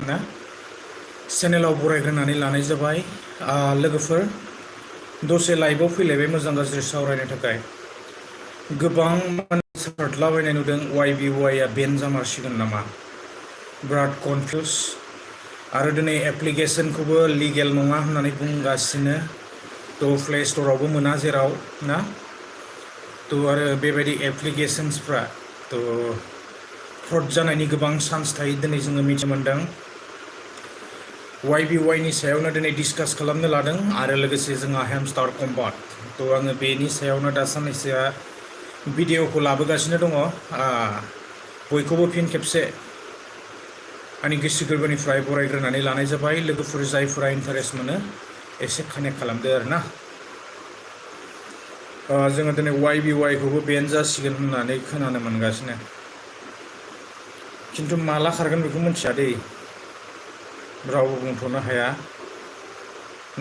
ना चेनेलाव बरायग्रोनानै लानाय जाबाय लोगोफोर दसे लाइभआव फैलायबाय मोजां गाज्रि सावरायनो थाखाय गोबां सारलाबायनाय नुदों YBY आ बेन जामारसिगोन नामा बिराद कनफिउस आरो दिनै एप्लिकेसनखौबो लिगेल नङा होननानै बुंगासिनो थ' प्ले स्ट'रावबो मोना जेराव ना थ' आरो बेबायदि एप्लिकेसन्सफ्रा थ' फ्रड जानायनि गोबां चान्स थायो दिनै जोङो मिथि मोनदों YBY नि सायावनो दिनै डिसकास खालामनो लादों आरो लोगोसे जोंहा हेमस्टार कम्बाट थ' आङो बेनि सायावनो दा साननैसोआ भिडिअखौ लाबोगासिनो दङ बयखौबो फिन खेबसे आंनि गोसो गोरबोनिफ्राय बरायग्रोनानै लानाय जाबाय लोगोफोर जायफोरा इन्टारेस्ट मोनो एसे कानेक्ट खालामदो आरो ना जोङो दिनै YBY खौबो बेन जासिगोन होननानै खोनानो मोनगासिनो खिन्थु माला खारगोन बेखौ मिथिया दै रावबो बुंथ'नो हाया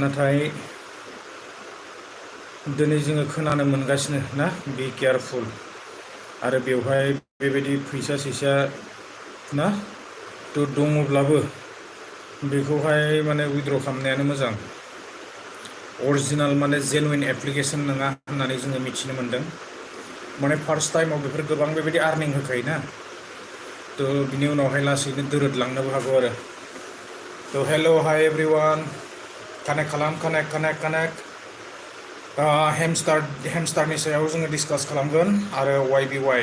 नाथाय दिनै जोङो खोनानो मोनगासिनो ना बि केयारफुल आरो बेवहाय बेबायदि फैसा सैसा ना थ' दङब्लाबो बेखौहाय माने उइद्र' खालामनायानो मोजां अरिजिनाल माने जेनुइन एप्लिकेसन नङा होननानै जोङो मिथिनो मोनदों माने फार्स्ट टाइमाव बेफोर गोबां बेबायदि आर्निं होखायोना थ' बिनि उनावहाय लासैनो दोरोदलांनोबो हागौ आरो थ' हेल' हाय एभ्रिवान कानेक्ट खालाम कानेक्ट हेमस्टारनि सायाव जोङो डिसकास खालामगोन आरो YBY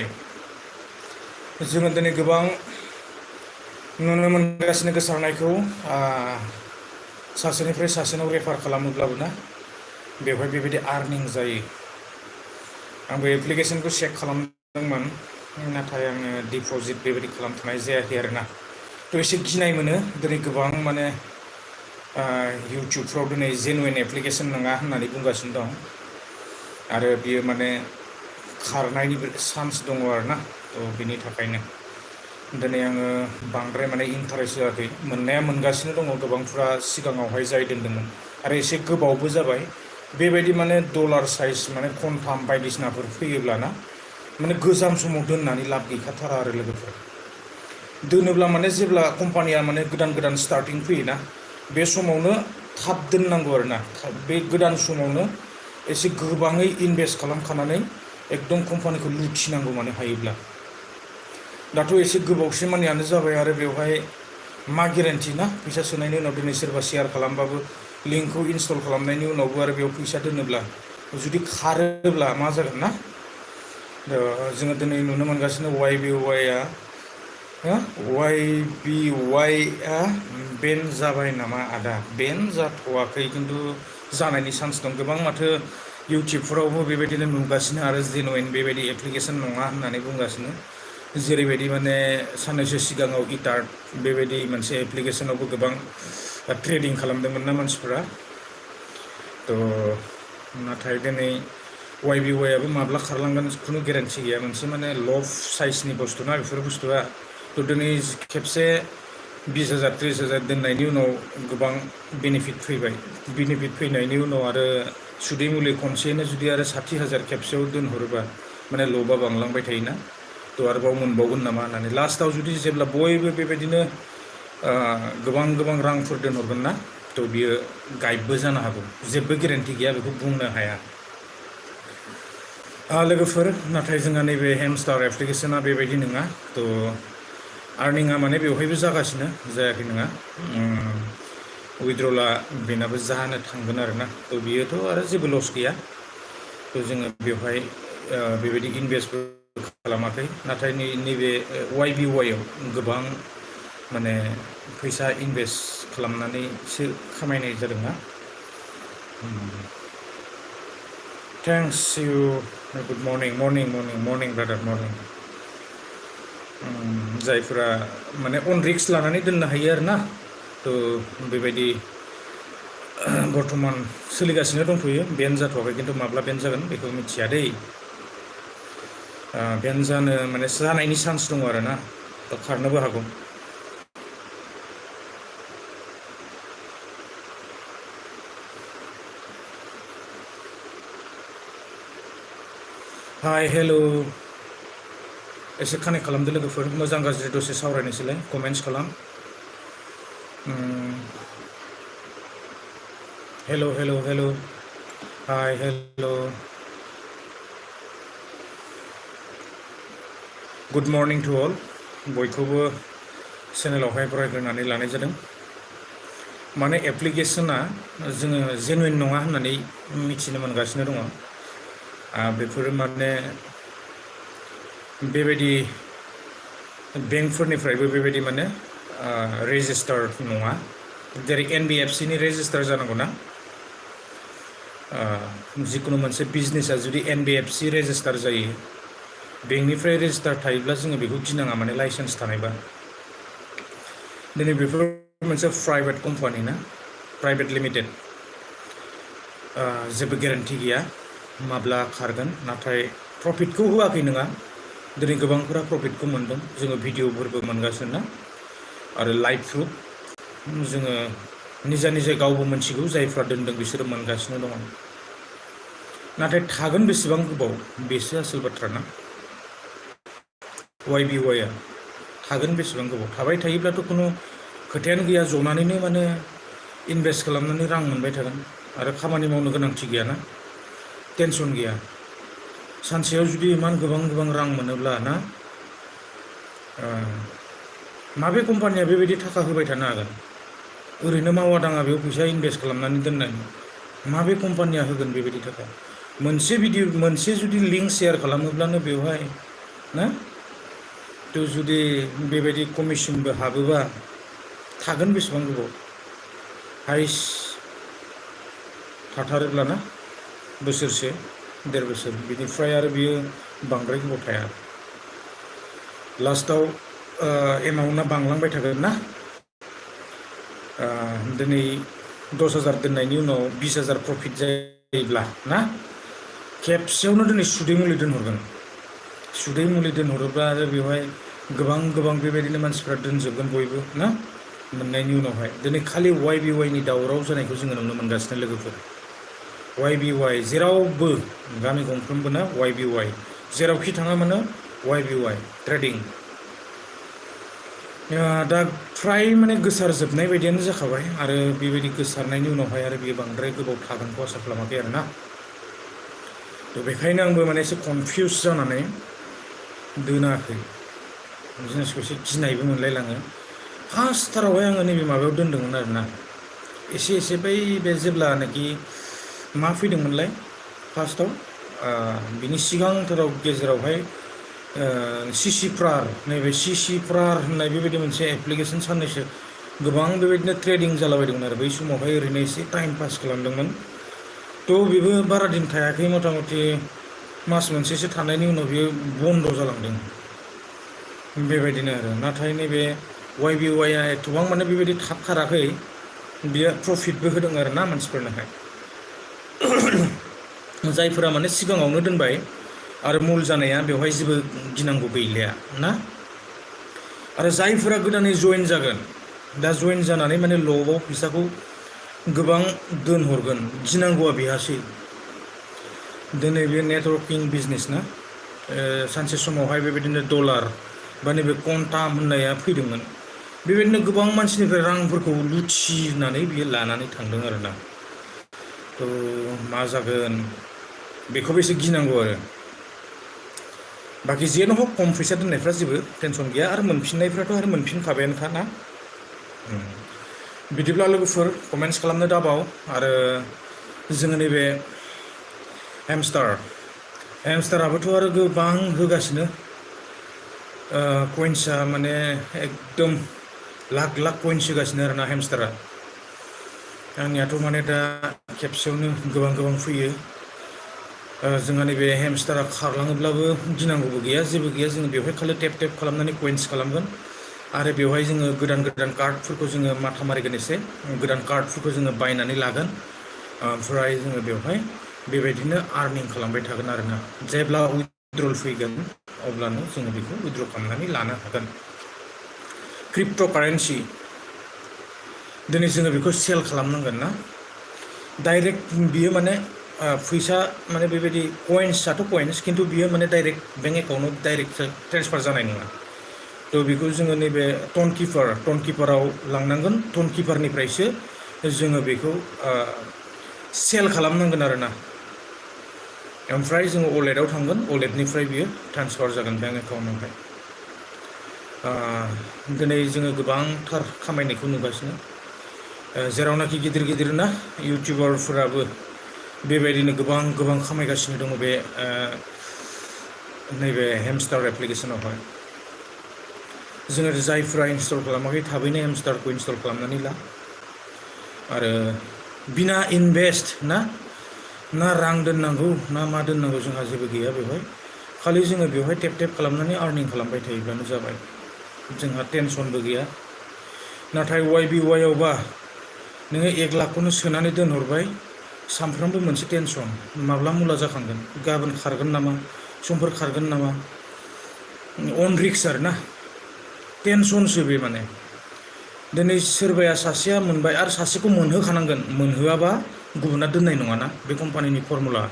जोङो दिनै गोबां नुनो मोनगासिनो गोसारनायखौ सासेनिफ्राय सासेनाव रेफार खालामोब्लाबो ना बेवहाय बेबायदि आर्निं जायो आंबो एप्लिकेसनखौ चेक खालामदोंमोन नाथाय आङो डिप'जिट बेबायदि खालामथ'नाय जायाखै आरोना थ' एसे गिनाय मोनो दिनै गोबां माने इउटुबफ्राव दिनै जेनुइन एप्लिकेसन नङा होननानै बुंगासिनो दं आरो बियो माने खारनायनि चान्स दङ आरोना थ' बिनि थाखायनो दिनै आङो बांद्राय माने इन्टारेस्ट होआखै मोननाया मोनगासिनो दङ गोबांफ्रा सिगाङावहाय जाय दोनदोंमोन आरो एसे गोबावबो जाबाय बेबायदि माने डलार साइज माने कनफार्म बायदिसिनाफोर फैयोब्लाना माने गोजाम समाव दोननानै लाब गैखाथारा आरो लोगोफोर दोनोब्ला माने जेब्ला कम्पानिया माने गोदान स्टार्टिं फैयोना बे समावनो थाब दोननांगौ आरोना बे गोदान समावनो एसे गोबाङै इनभेस्ट खालामखानानै एकदम कम्पानिखौ लुथिनांगौ माने हायोब्ला दाथ' एसे गोबावसे मानियानो जाबाय आरो बेवहाय मा गेरेन्टि ना फैसा सोनायनि उनाव दिनै सोरबा शेयार खालामबाबो लिंकखौ इनस्टल खालामनायनि उनावबो आरो बेयाव फैसा दोनोब्ला जुदि खारोब्ला मा जागोन ना जोङो दिनै नुनो मोनगासिनो YBY आ बेन जाबाय नामा आदा बेन जाथ'वाखै खिन्थु जानायनि चान्स दं गोबां माथो इउटुबफोरावबो बेबायदिनो नुगासिनो आरो जेनुइन बेबायदि एप्लिकेसन नङा होननानै बुंगासिनो जेरैबायदि माने साननैसो सिगाङाव इटार्ट बेबायदि मोनसे एप्लिकेसनावबो गोबां ट्रेडिं खालामदोंमोन ना मानसिफोरा थ' नाथाय दिनै YBY आबो माब्ला खारलांगोन खुनु गेरेन्टि गैया मोनसे माने लभ साइजनि बुस्थु ना बेफोर बुस्थुआ थ' दिनै खेबसे 20,000 30,000 दोननायनि उनाव गोबां बेनिफिट फैबाय बेनिफिट फैनायनि उनाव आरो सुदै मुलि खनसेयैनो जुदि आरो 60,000 खेबसेयाव दोनहरोबा माने लबा बांलांबाय थायोना थ' आरोबाव मोनबावगोन नामा होननानै लास्टआव जुदि जेब्ला बयबो बेबायदिनो गोबां रांफोर दोनहरगोन ना थ' बियो गायबबो जानो हागौ जेबो गेरेन्टि गैया बेखौ बुंनो हाया लोगोफोर नाथाय जोंहा नैबे हेमस्टार एप्लिकेसना बेबायदि नङा थ' आर्निंआ माने बेवहायबो जागासिनो जायाखै नङा उइद्रला बेनाबो जानो थांगोन आरोना थ' बियोथ' आरो जेबो लस गैया थ' जोङो बेवहाय बेबायदि इनभेस्टबो खालामाखै नाथाय नैबे YBY आव गोबां माने फैसा इनभेस्ट खालामनानैसो खामायनाय जादोंना thanks you good morning brother morning जायफोरा माने अन रिक्स लानानै दोननो हायो आरोना थ' बेबायदि बर्थमान सोलिगासिनो दंथ'यो बेन जाथ'वाखै खिन्थु माब्ला बेन जागोन बेखौ मिथिया दै बेन जानो माने जानायनि चान्स दङ आरोना थ' खारनोबो हागौ हाय हेल' एसे कानेक्ट खालामदो लोगोफोर मोजां गाज्रि दसे सावरायनोसैलाय कमेन्ट्स खालाम हेल' hi hello' good morning to अल बयखौबो चेनेलावहाय बरायग्रोनानै लानाय जादों माने एप्लिकेशना जोङो जेनुइन नङा होननानै मिथिनो मोनगासिनो दङ बेफोरो माने बेबायदि बेंकफोरनिफ्रायबो बेबायदि माने रेजिस्टार नङा जेरै NBFC नि रेजिस्टार जानांगौ ना जिखुनु मोनसे बिजनेसा जुदि NBFC रेजिस्टार जायो बेंकनिफ्राय रेजिस्टार थायोब्ला जोङो बेखौ गिनाङा माने लाइसेन्स थानायबा दिनै बेफोर मोनसे प्राइभेट कम्पानि ना प्राइभेट लिमिटेड जेबो गेरेन्टि गैया माब्ला खारगोन नाथाय प्रफिटखौ होआखै नङा दिनै गोबांफोरा प्रफिटखौ मोनदों जोङो भिडिअफोरबो मोनगासिनो ना आरो लाइभ प्रुफ जोङो निजा गावबो मोनथिगौ जायफ्रा दोनदों बिसोरो मोनगासिनो दङ नाथाय थागोन बेसेबां गोबाव बेसो आसोल बाथ्रा ना YBY आ थागोन बेसेबां गोबाव थाबाय थायोब्लाथ' खुनु खोथायानो गैया जनानैनो माने इनभेस्ट खालामनानै रां मोनबाय थागोन आरो खामानि मावनो गोनांथि गैयाना टेनसन गैया सानसेयाव जुदि इमान गोबां रां मोनोब्ला ना माबे कम्पानिया बेबायदि थाखा होबाय थानो हागोन ओरैनो मावा दाङा बेयाव फैसा इनभेस्ट खालामनानै दोननाय माबे कम्पानिया होगोन बेबायदि थाखा मोनसे जुदि लिंक शेयार खालामोब्लानो बेवहाय ना थ' जुदि बेबायदि कमिसनबो हाबोबा थागोन बेसेबां गोबाव हाइस थाथारोब्ला ना बोसोरसे 1.5 बोसोर बिनिफ्राय आरो बियो बांद्राय गोबाव थाया लास्टाव एमाउन्टआ बांलांबाय थागोन ना दिनै 10,000 दोननायनि उनाव 20,000 प्रफिट जायोब्ला ना खेबसेयावनो दिनै सुदै मुलि दोनहरगोन सुदै मुलि दोनहरोब्ला आरो बेवहाय गोबां बेबायदिनो मानसिफ्रा दोनजोबगोन बयबो ना मोननायनि उनावहाय दिनै खालि YBY नि दावराव जानायखौ जोङो नुनो मोनगासिनो लोगोफोर YBY जेरावबो गामि गंफ्रोमबो ना YBY जेरावखि थाङा मानो YBY ट्रेडिं दा फ्राय माने गोसारजोबनाय बायदियानो जाखाबाय आरो बेबायदि गोसारनायनि उनावहाय आरो बेयो बांद्राय गोबाव थागोनखौ आसा खालामाखै आरो ना थ' बेखायनो आंबो माने एसे कनफिउस जानानै दोनाखै बिजनेसखौ एसे गिनायबो मोनलायलाङो फार्स्टथारावहाय आङो नैबे माबायाव दोनदोंमोन आरोना एसे बै बे जेब्लानाखि मा फैदोंमोनलाय फार्स्टआव बिनि सिगांथाराव गेजेरावहाय नैबे CC प्रार होननाय बेबायदि मोनसे एप्लिकेसन साननैसो गोबां बेबायदिनो ट्रेडिं जालाबायदोंमोन आरो बै समावहाय ओरैनो एसे टाइम पास खालामदोंमोन थ' बेबो बारा दिन थायाखै मथा मथि मास मोनसेसो थानायनि उनाव बियो बन्द जालांदों बेबायदिनो आरो नाथाय नैबे YBY आ एथबां माने बेबायदि थाब खाराखै बियो प्रफिटबो होदों आरो ना मानसिफोरनोहाय जायफोरा माने सिगाङावनो दोनबाय आरो मुल जानाया बेवहाय जेबो गिनांगौ गैलिया ना आरो जायफोरा गोदानै जइन जागोन दा जइन जानानै माने लबाव फैसाखौ गोबां दोनहरगोन गिनांगौआ बेहासै दिनै बे नेटवर्किं बिजनेस ना सानसे समावहाय बेबायदिनो डलार बा नैबे कन्टाम होननाया फैदोंमोन बेबायदिनो गोबां मानसिनिफ्राय रांफोरखौ लुथिनानै बियो लानानै थांदों आरोना थ' मा जागोन बेखौबो एसे गिनांगौ आरो बाखि जेनो हक खम फैसा दोननायफ्रा जेबो टेनसन गैया आरो मोनफिननायफ्राथ' आरो मोनफिनखाबायानोखा ना बिदिब्ला लोगोफोर कमेन्ट्स खालामनो दाबाव आरो जोङो नैबे हेमस्टाराबोथ' आरो गोबां होगासिनो कइन्सआ माने एकदम लाख कइन्स होगासिनो आरोना हेमस्टारा आंनियाथ' माने दा खेबसेयावनो गोबां फैयो जोंहा नैबे हेमस्टारा खारलाङोब्लाबो गिनांगौबो गैया जेबो गैया जोङो बेवहाय खालि टेप खालामनानै कइन्स खालामगोन आरो बेवहाय जोङो गोदान कार्डफोरखौ जोङो माथा मारिगोन एसे गोदान कार्डफोरखौ जोङो बायनानै लागोन ओमफ्राय जोङो बेवहाय बेबायदिनो आर्निं खालामबाय थागोन आरोना जेब्ला उइथड्रल फैगोन अब्लानो जोङो बेखौ उइथड्र खालामनानै लानो हागोन क्रिप्ट' कारेन्सि दिनै जोङो बेखौ सेल खालामनांगोन ना डाइरेक्ट बियो माने फैसा माने बेबायदि कइन्सआथ' कइन्स खिन्थु बियो माने डाइरेक्ट बेंक एकाउन्टआव डाइरेक्ट ट्रेन्सफार जानाय नङा थ' बेखौ जोङो नैबे टन किपाराव लांनांगोन। टन किपारनिफ्रायसो जोङो बेखौ सेल खालामनांगोन आरोना। ओमफ्राय जोङो वालेटाव थांगोन, वालेटनिफ्राय बियो ट्रान्सफार जागोन बेंक एकाउन्टआवहाय। दिनै जोङो गोबांथार खामायनायखौ नुगासिनो, जेरावनाखि गिदिर गिदिर ना इउटिउबारफोराबो बेबायदिनो गोबां खामायगासिनो दङ बे नैबे हेमस्टार एप्लिकेसनावहाय। जोङो जायफ्रा इनस्टल खालामाखै थाबैनो हेमस्टारखौ इनस्टल खालामनानै ला। आरो बिना इनभेस्ट ना रां दोननांगौ ना मा दोननांगौ जोंहा जेबो गैया बेवहाय। खालि जोङो बेवहाय टेप खालामनानै आर्निं खालामबाय थायोब्लानो जाबाय। जोंहा टेनसनबो गैया। नाथाय YBY आवबा नोङो 1 लाखखौनो सोनानै दोनहरबाय, सानफ्रोमबो मोनसे टेनसन, माब्ला मुला जाखांगोन, गाबोन खारगोन नामा, समफोर खारगोन नामा, अन रिक्स आरोना, टेनसनसो बे माने। दिनै सोरबाया सासेया मोनबाय आरो सासेखौ मोनहोखानांगोन, मोनहोआबा गुबुना दोननाय नङाना, बे कम्पानिनि फर्मुला।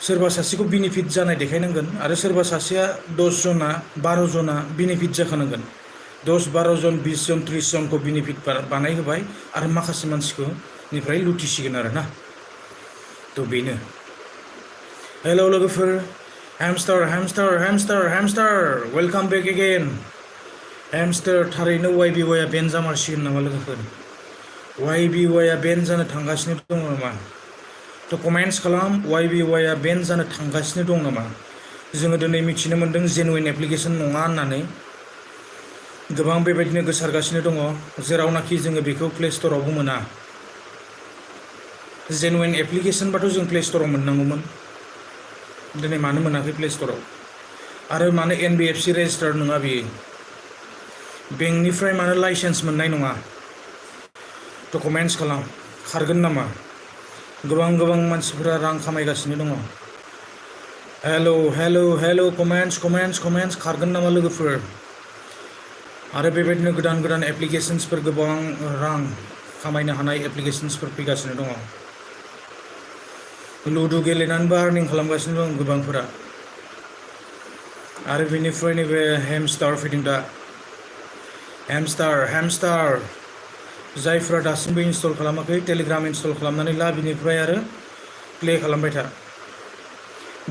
सोरबा सासेखौ बेनिफिट जानाय देखायनांगोन आरो सोरबा सासेया 10 जना 12 जना बेनिफिट जाखानांगोन। 10, 12 जन, 20 जन, 30 जनखौ बेनिफिट बानायहोबाय आरो माखासे मानसिखौ निफ्राय लुथिसिगोन आरोना। थ' बेनो। हेलौ लोगोफोर, हेमस्टार वेलकाम बेक एगेन। हेमस्टार थारैनो YBY आ बेन जामारसिगोन नामा लोगोफोर? YBY आ बेन जानो थांगासिनो दङ नामा? थ' कमेन्ट्स खालाम, YBY आ बेन जानो थांगासिनो दं नामा? जोङो दिनै मिथिनो मोन्दों जेनुइन एप्लिकेसन नङा होननानै। गोबां बेबायदिनो गोसारगासिनो दङ, जेरावनाखि जोङो बेखौ प्ले स्ट'रावबो मोना। जेनुइन एप्लिकेसनबाथ' जों प्ले स्ट'राव मोननांगौमोन। दिनै मानो मोनाखै प्ले स्ट'राव? आरो मानो NBFC रेजिस्टार्ड नङा बेयो? बेंकनिफ्राय मानो लाइसेन्स मोननाय नङा? थ' कमेन्ट्स खालाम, खारगोन नामा? गोबां मानसिफोरा रां खामायगासिनो दङ। हेलौ कमेन्ट्स खारगोन नामा लोगोफोर? आरो बेबायदिनो गोदान एप्लिकेसन्सफोर, गोबां रां खामायनो हानाय एप्लिकेसन्सफोर फैगासिनो दङ। लुदु गेलेनानैबो आर्निं खालामगासिनो दं गोबांफोरा। आरो बेनिफ्राय नैबे हेमस्टार फैदों दा। हेमस्टार जायफ्रा दासिमबो इनस्टल खालामाखै, टेलिग्राम इनस्टल खालामनानै ला, बिनिफ्राय आरो प्ले खालामबाय था।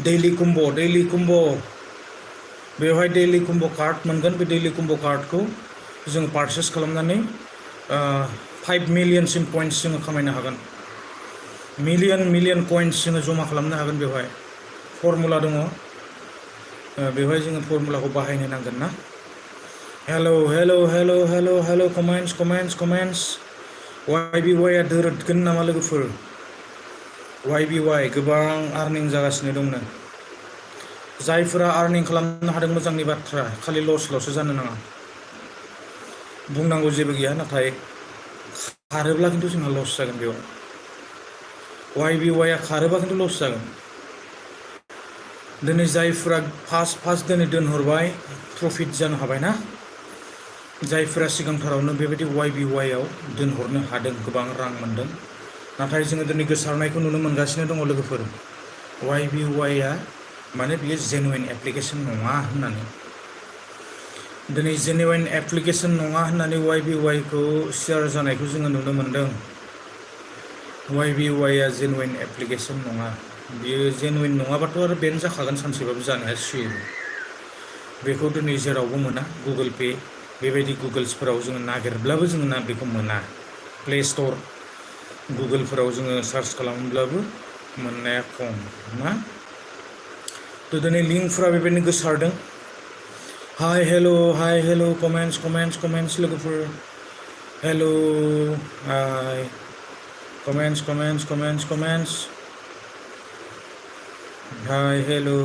दैलि कम्ब' बेवहाय दैलि कम्ब' कार्ड मोनगोन। बे दैलि कम्ब' कार्डखौ जोङो पारचेस खालामनानै 5 मिलियनसिम पइन्ट्स जोङो खामायनो हागोन। मिलियन कइन्स जोङो जमा खालामनो हागोन। बेवहाय फर्मुला दङ, बेवहाय जोङो फर्मुलाखौ बाहायनो नांगोन ना। Hello comments. YBY आ दोरोदगोन नामा लोगोफोर? YBY गोबां आर्निं जागासिनो दंनो। जायफोरा आर्निं खालामनो हादों मोजांनि बाथ्रा, खालि लसल'सो जानो नाङा। बुंनांगौ जेबो गैया, नाथाय खारोब्ला खिन्थु जोंहा लस जागोन। बेयाव YBY आ खारोबा खिन्थु लस जागोन। दिनै जायफोरा फार्स्ट दिनै दोनहरबाय, प्रफिट जानो हाबायना। जायफोरा सिगांथारावनो बेबायदि YBY आव दोनहरनो हादों, गोबां रां मोनदों। नाथाय जोङो दिनै गोसारनायखौ नुनो मोनगासिनो दङ लोगोफोर। YBY आ माने बियो जेनुइन एप्लिकेसन नङा होननानै। दिनै जेनुइन एप्लिकेसन नङा होननानै YBY खौ शेयार जानायखौ जोङो नुनो मोनदों। YBY आ जेनुइन एप्लिकेसन नङा। बियो जेनुइन नङाबाथ' आरो बेन जाखागोन सानसेबाबो, जानाया सियर। बेखौ दिनै जेरावबो मोना। गुगोल पे बेबायदि गुगोल्सफोराव जोङो नागिरब्लाबो जोङो बेखौ मोना। प्ले स्ट'र गुगोलफोराव जोङो सार्च खालामोब्लाबो मोननाया खम ना। थ' दिनै लिंकफ्रा बेबायदिनो गोसारदों। हाय हेलौ कमेन्ट्स लोगोफोर। हेलौ हाय कमेन्ट्स। हाय हेलौ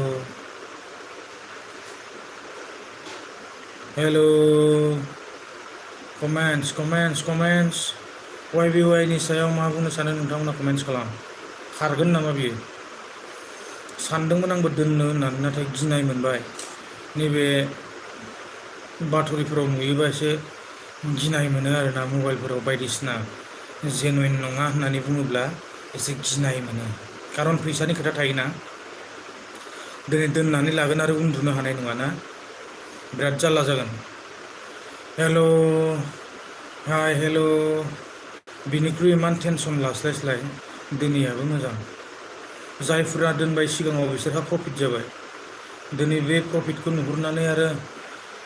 कमेन्ट्स। YBY नि सायाव मा बुंनो सानो नोंथांमोना? कमेन्ट्स खालाम। खारगोन नामा बियो? सानदोंमोन आंबो दोननो होननानै, नाथाय गिनाय मोनबाय। नैबे बाथ'रिफोराव नुयोबा एसे गिनाय मोनो आरोना। मबाइलफोराव बायदिसिना जेनुइन नङा होननानै बुङोब्ला एसे गिनाय मोनो। खारन फैसानि खोथा थायोना। दिनै दोननानै लागोन आरो उन्दुनो हानाय नङाना। बिराद जाल्ला जागोन हेल' हाय हेल' बिनिख्रुइ इमान टेनसन लास्लायस्लाय दिनैयाबो मोजां जायफोरा दोनबाय सिगाङाव बिसोरहा प्रफिट जाबाय दिनै बे प्रफिटखौ नुहुरनानै आरो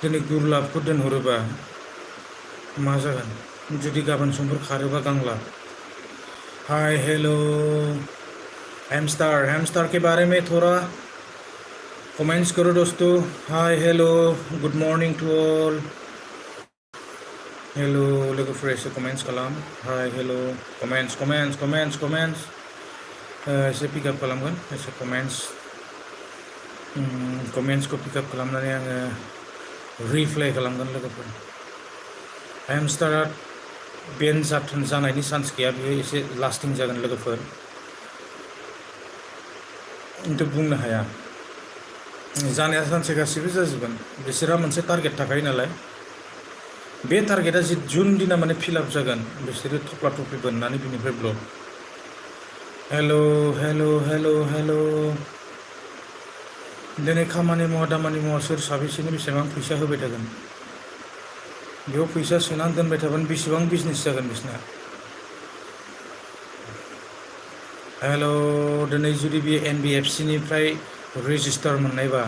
दिनै गुरलाबखौ दोनहरोबा मा जागोन जुदि गाबोन समफोर खारोबा गांलाब हाय हेल' हैमस्टार के बारे में थोड़ा कमेंट्स करो दोस्तों hi hello good morning to all hello लोगोफोरा एसे कमेंट्स खालाम हाय हेलो कमेंट्स एसे पिकआप खालामगोन एसे कमेंट्सखौ पिकआप खालामनानै आङो रिप्लाइ खालामगोन लोगोफोर हैमस्टारा बेन जानायनि चान्स गैया बियो एसे लास्टिं जागोन लोगोफोर खिन्थु बुंनो हाया जानाया सानसे गासिबो जाजोबगोन बिसोरहा मोनसे टारगेट थाखायो नालाय बे टारगेटा जुन दिना माने फिलआप जागोन बिसोरो थफ्ला थफ्लि बोननानै बिनिफ्राय ब्लक हेल' दिनै खामानि मावा दामानि मावा सोर साबेसेनो बेसेबां फैसा होबाय थागोन बेयाव फैसा सोनानै दोनबाय थाबानो बेसेबां बिजनेस जागोन बिसना हेल' दिनै जुदि बे NBFC निफ्राय रेजिस्टार मोननायबा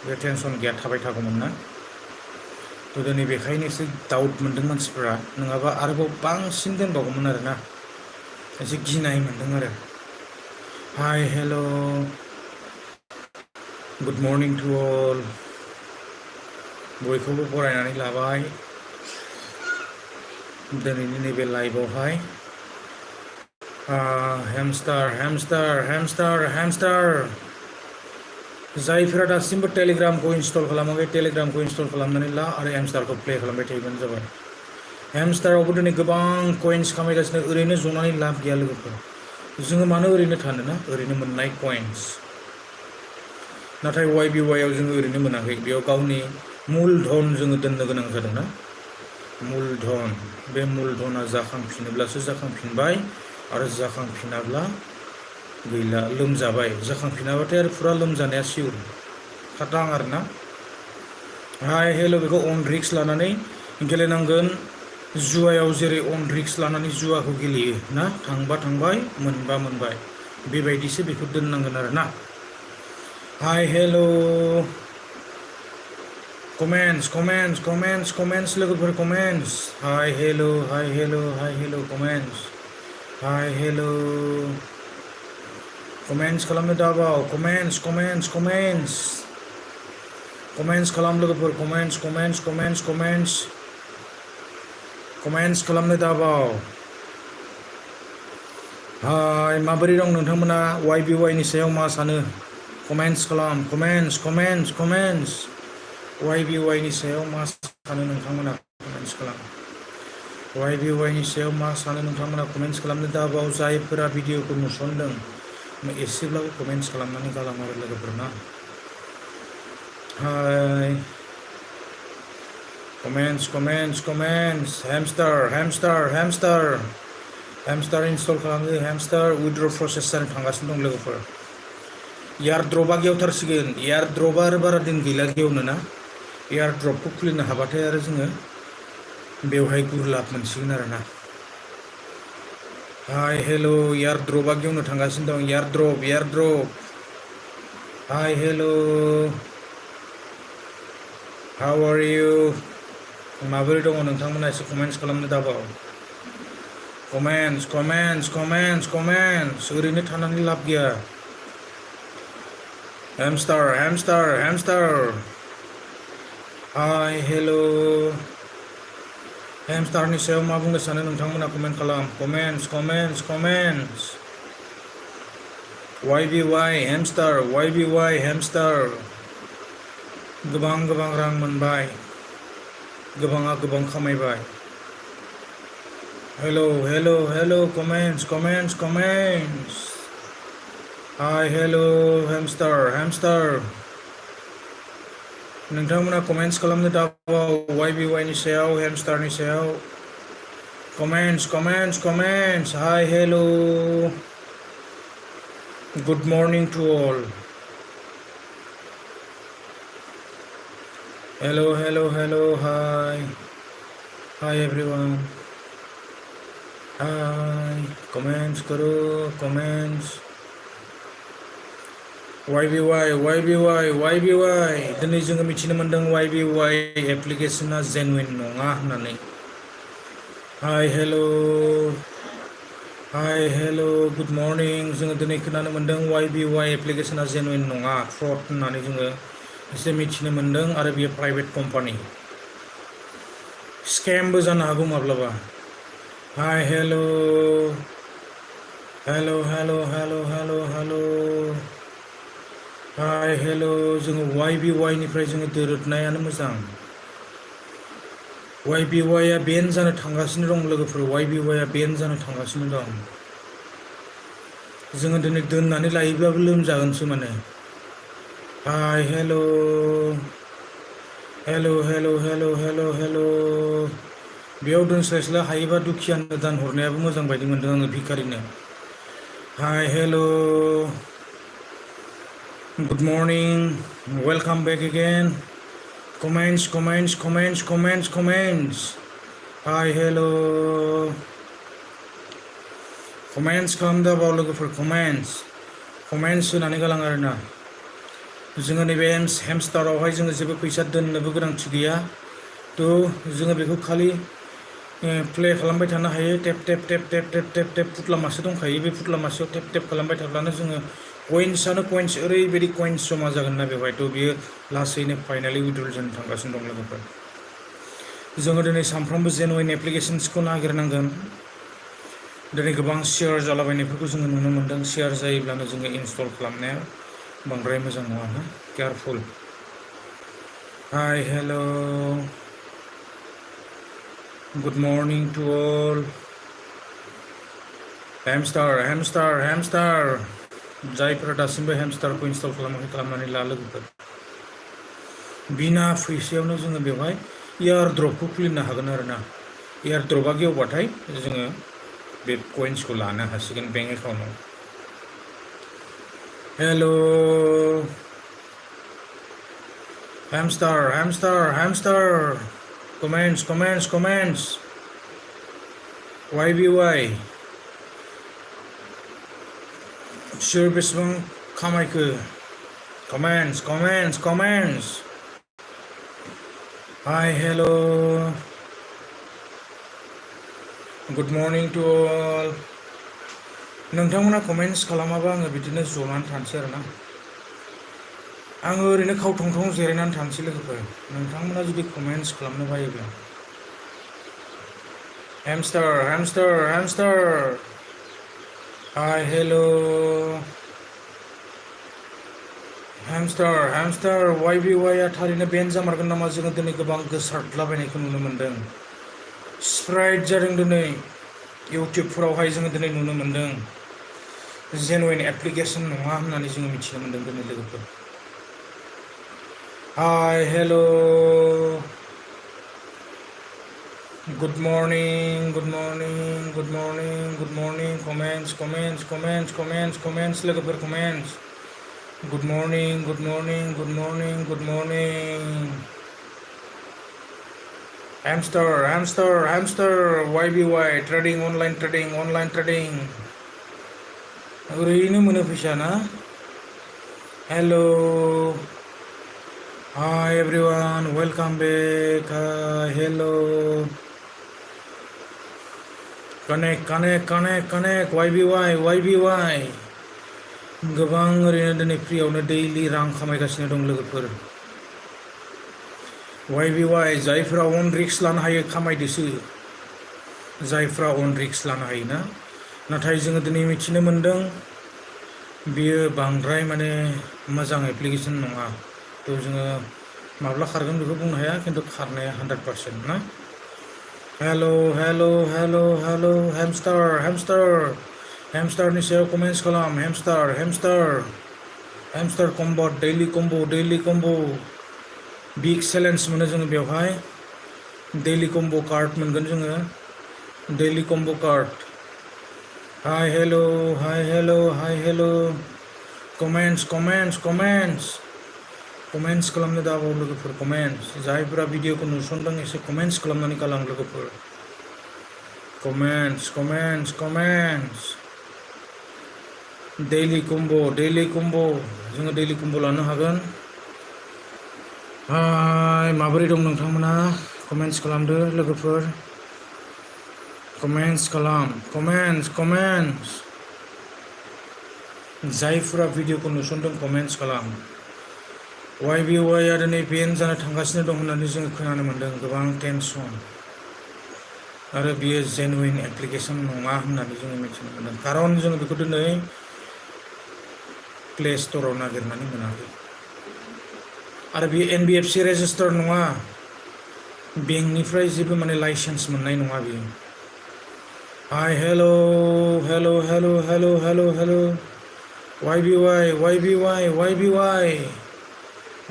बे टेनसन गैया थाबाय थागौमोन ना थ' दिनै बेखायनो एसे डाउट मोनदों मानसिफोरा नङाबा आरोबाव बांसिन दोनबावगौमोन आरोना एसे गिनाय मोनदों आरो हाय hello' good morning to all बयखौबो बरायनानै लाबाय दिनैनि नैबे लाइभआवहाय हैमस्टार जायफोरा दासिमबो टेलिग्रामखौ इनस्टल खालामाखै टेलिग्रामखौ इनस्टल खालामनानै ला आरो हैमस्टारखौ प्ले खालामबाय थायोबानो जाबाय हैमस्टारावबो दिनै गोबां कइन्स खामायगासिनो ओरैनो जनानै लाब गैया लोगोफोर जोङो मानो ओरैनो थानो ना ओरैनो मोननाय कइन्स नाथाय YBY आव जोङो ओरैनो मोनाखै बेयाव गावनि मुलधन जोङो दोननो गोनां जादोंना मुलधन बे मुलधना जाखांफिनोब्लासो जाखांफिनबाय आरो जाखांफिनाब्ला गैला लोमजाबाय जाखांफिनाबाथाय आरो फुरा लोमजानाया सिउर खाथां आरोना हाय हेल' बेखौ अन रिक्स लानानै गेलेनांगोन जुवायाव जेरै अन रिक्स लानानै जुवाखौ गेलेयो ना थांबा थांबाय मोनबा मोनबाय बेबायदिसो बेखौ दोननांगोन आरोना हाय हेल' कमेन्ट्स लोगोफोर comments hi hello' comments hi hello' comments खालामनो दाबाव कमेन्ट्स खालाम लोगोफोर कमेन्ट्स खालामनो दाबाव हाय माबोरै दं नोंथांमोना YBY नि सायाव मा सानो कमेन्ट्स खालाम कमेन्ट्स YBY नि सायाव मा सानो नोंथांमोना कमेन्ट्स खालाम YBY नि सायाव मा सानो नोंथांमोना कमेन्ट्स खालामनो दाबाव जायफोरा भिडिअखौ नुसनदों एसेब्लाबो कमेन्ट्स खालामनानै गालां आरो लोगोफोर ना हाय कमेन्ट्स हैमस्टार इनस्टल खालामदो हैमस्टार उइथड्र प्रसेस जानो थांगासिनो दं लोगोफोर एयारड्रपआ गेवथारसिगोन एयारड्रपआ आरो बारा दिन गैला गेवनो ना एयारड्रपखौ खुलिनो हाबाथाय आरो जोङो बेवहाय गुरलाब मोनसिगोन आरोना हाय हेल' एयारड्रपआ गेवनो थांगासिनो दं एयारड्रप hi hello' how R U माबोरै दङ नोंथांमोना एसे कमेन्ट्स खालामनो दाबाव कमेन्ट्स ओरैनो थानानै लाब गैया हैमस्टार हाय हेल' हैमस्टारनि सायाव मा बुंनो सानो नोंथांमोना कमेन्ट खालाम कमेन्ट्स YBY हैमस्टार गोबां रां मोनबाय गोबाङा गोबां खामायबाय हेल' कमेन्ट्स हाय हेल' हैमस्टार नोंथांमोना कमेन्ट्स खालामनो दाबाव YBY नि सायाव हैमस्टारनि सायाव comments hi hello' good morning to all Hello, hello, hello, hi. Hi everyone. Hi. Comments karo, comments. YBY, YBY, YBY. दिनै जोङो मिथिनो मोनदों YBY एप्लिकेशना जेनुइन नङा होननानै. Hi, hello. Hi, hello, good morning. जोङो दिनै खोनानो मोनदों YBY एप्लिकेशना जेनुइन नङा, फ्रड होननानै जोङो एसे मिथिनो मोनदों आरो बेयो प्राइभेट कम्पानि. स्केमबो जानो हागौ माब्लाबा. Hi, hello. Hello, hello, hello, hello, hello. Hi, hello. जोङो YBY निफ्राय जोङो दोरोदनायानो मोजां. YBY आ बेन जानो थांगासिनो दं लोगोफोर. YBY आ बेन जानो थांगासिनो दं. जोङो दिनै दोननानै लायोब्लाबो लोमजागोनसो माने. Hi, hello. Hello, hello, hello, hello, hello. बेयाव दोनस्लायस्लाय हायोबा दुखियानो दान हरनायाबो मोजां बायदि मोनदों आङो भिखारिनो. Hi, hello. Good morning. Welcome back again. Comments, comments, comments, comments, comments. Hi, hello. Comments खालामदाबाव लोगोफोर comments. Comments होनानै गालां आरोना. जोङो नैबे हेमस्टारावहाय जोङो जेबो फैसा दोननोबो गोनांथि गैया. थ' जोङो बेखौ खालि प्ले खालामबाय थानो हायो. Tape tape tape tape tape tape tape फुथला मासे दंखायो. बे फुथला मासेयाव टेप टेप खालामबाय थाब्लानो जोङो कइन्सआनो कइन्स ओरैबायदि कइन्स जमा जागोन ना बेवहाय. थ' बियो लासैनो फाइनालि उइड्रल जानो थांगासिनो दं लोगोफोर. जोङो दिनै सानफ्रोमबो जेनुइन एप्लिकेशन्सखौ नागिरनांगोन. दिनै गोबां शेयार जालाबायनायफोरखौ जोङो नुनो मोनदों. शेयार जायोब्लानो जोङो इनस्टल खालामनाया बांद्राय मोजां नङा ना. Careful. Hi, hello. Good morning to all. Hamstar, Hamstar, Hamstar. जायफोरा दासिमबो हेमस्टारखौ इनस्टल खालामाखै खालामनानै ला लोगोफोर. बिना फैसायावनो जोङो बेवहाय एयारड्रपखौ खुलिनो हागोन आरोना. एयारड्रपआ गेवबाथाय जोङो बे कइन्सखौ लानो हासिगोन बेंक एकाउन्टआव. हेल' Hamstar, Hamstar, Hamstar. Comments, comments, comments. YBY. सोर बेसेबां खामायखो? Comments, comments, comments. Hi, hello. Good morning to all. नोंथांमोना कमेन्ट्स खालामाबा आङो बिदिनो जनानै थानोसै आरोना. आङो ओरैनो खावथं थं जिरायनानै थानोसै लोगोफोर. नोंथांमोना जुदि कमेन्ट्स खालामनो बायोब्ला. Hamstar, Hamstar, Hamstar. Hi, hello. Hamstar, Hamstar. YBY आ थारैनो बेन जामारगोन नामा? जोङो दिनै गोबां गोसारद्लाबायनायखौ नुनो मोनदों. स्प्राइड जादों दिनै. इउटिउबफोरावहाय जोङो दिनै नुनो मोनदों. जेनुइन एप्लिकेशन नङा होननानै जोङो मिथिनो मोनदों दिनै लोगोफोर. Hi, hello. Good morning, good morning, good morning, good morning. Comments, comments, comments, comments, comments. लोगोफोर comments. Good morning, good morning, good morning, good morning. Hamstar, Hamstar, Hamstar. YBY trading, online trading, online trading. ओरैनो मोनो फैसा ना? Hello. Hi everyone, welcome back. Hello. Connect, connect, connect, connect. YBY, YBY. गोबां ओरैनो दिनै फ्रियावनो दैलि रां खामायगासिनो दं लोगोफोर. YBY जायफोरा अन रिक्स लानो हायो खामायदोसो. जायफ्रा अन रिक्स लानो हायो ना. नाथाय जोङो दिनै मिथिनो मोनदों बियो बांद्राय माने मोजां एप्लिकेशन नङा. थ' जोङो माब्ला खारगोन बेखौ बुंनो हाया, खिन्थु खारनाया 100% ना. हेल' हेल' हेल' हेल' हेमस्टार, हेमस्टार. हेमस्टारनि सायाव कमेन्ट्स खालाम. Hamster, Hamster. Hamster combo, daily combo, daily combo. Big challenge मोनो जोङो बेवहाय. दैलि कम्ब कार्ड मोनगोन जोङो. Daily combo card. Hi hello', hi hello', hi hello'. Comments, comments, comments. Comments खालामनो दाबाव लोगोफोर कमेन्ट्स जायफोरा भिडिअखौ नुसनदों एसे कमेन्ट्स खालामनानै गालां लोगोफोर कमेन्ट्स डेलि कम्बो जोङो डेलि कम्बो लानो हागोन हाय माबोरै दं नोंथांमोना कमेन्ट्स खालामदो लोगोफोर कमेन्ट्स खालाम कमेन्ट्स जायफोरा भिडिअखौ नुसनदों कमेन्ट्स खालाम YBY आ दिनै बेन जानो थांगासिनो दं होननानै जोङो खोनानो मोन्दों गोबां टेनसन आरो बियो जेनुइन एप्लिकेसन नङा होननानै जोङो मिथिनो मोन्दों खारन जोङो बेखौ दिनै प्ले स्ट'राव नागिरनानै मोनाखै आरो बियो NBFC रेजिस्टार नङा बेंकनिफ्राय जेबो माने लाइसेन्स मोननाय नङा बियो hi hello YBY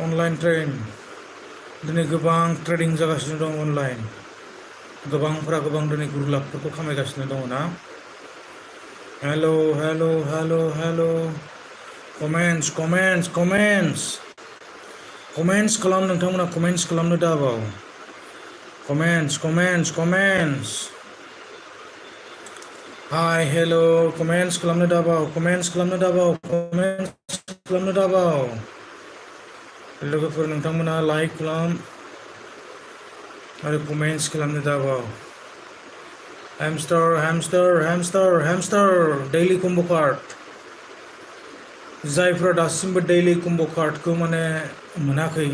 online trade दिनै गोबां ट्रेडिं जागासिनो दं अनलाइन गोबांफोरा गोबां दिनै गुरलाबफोरखौ खामायगासिनो दङ ना हेलो कमेन्ट्स खालाम नोंथांमोना कमेन्ट्स खालामनो दाबाव कमेन्ट्स हाय हेलो कमेन्ट्स खालामनो दाबाव लोगोफोर नोंथांमोना लाइक खालाम आरो कमेन्ट्स खालामनो दाबाव हेमस्टार डेलि कम्बो कार्ड जायफ्रा दासिमबो डेलि कम्बो कार्डखौ माने मोनाखै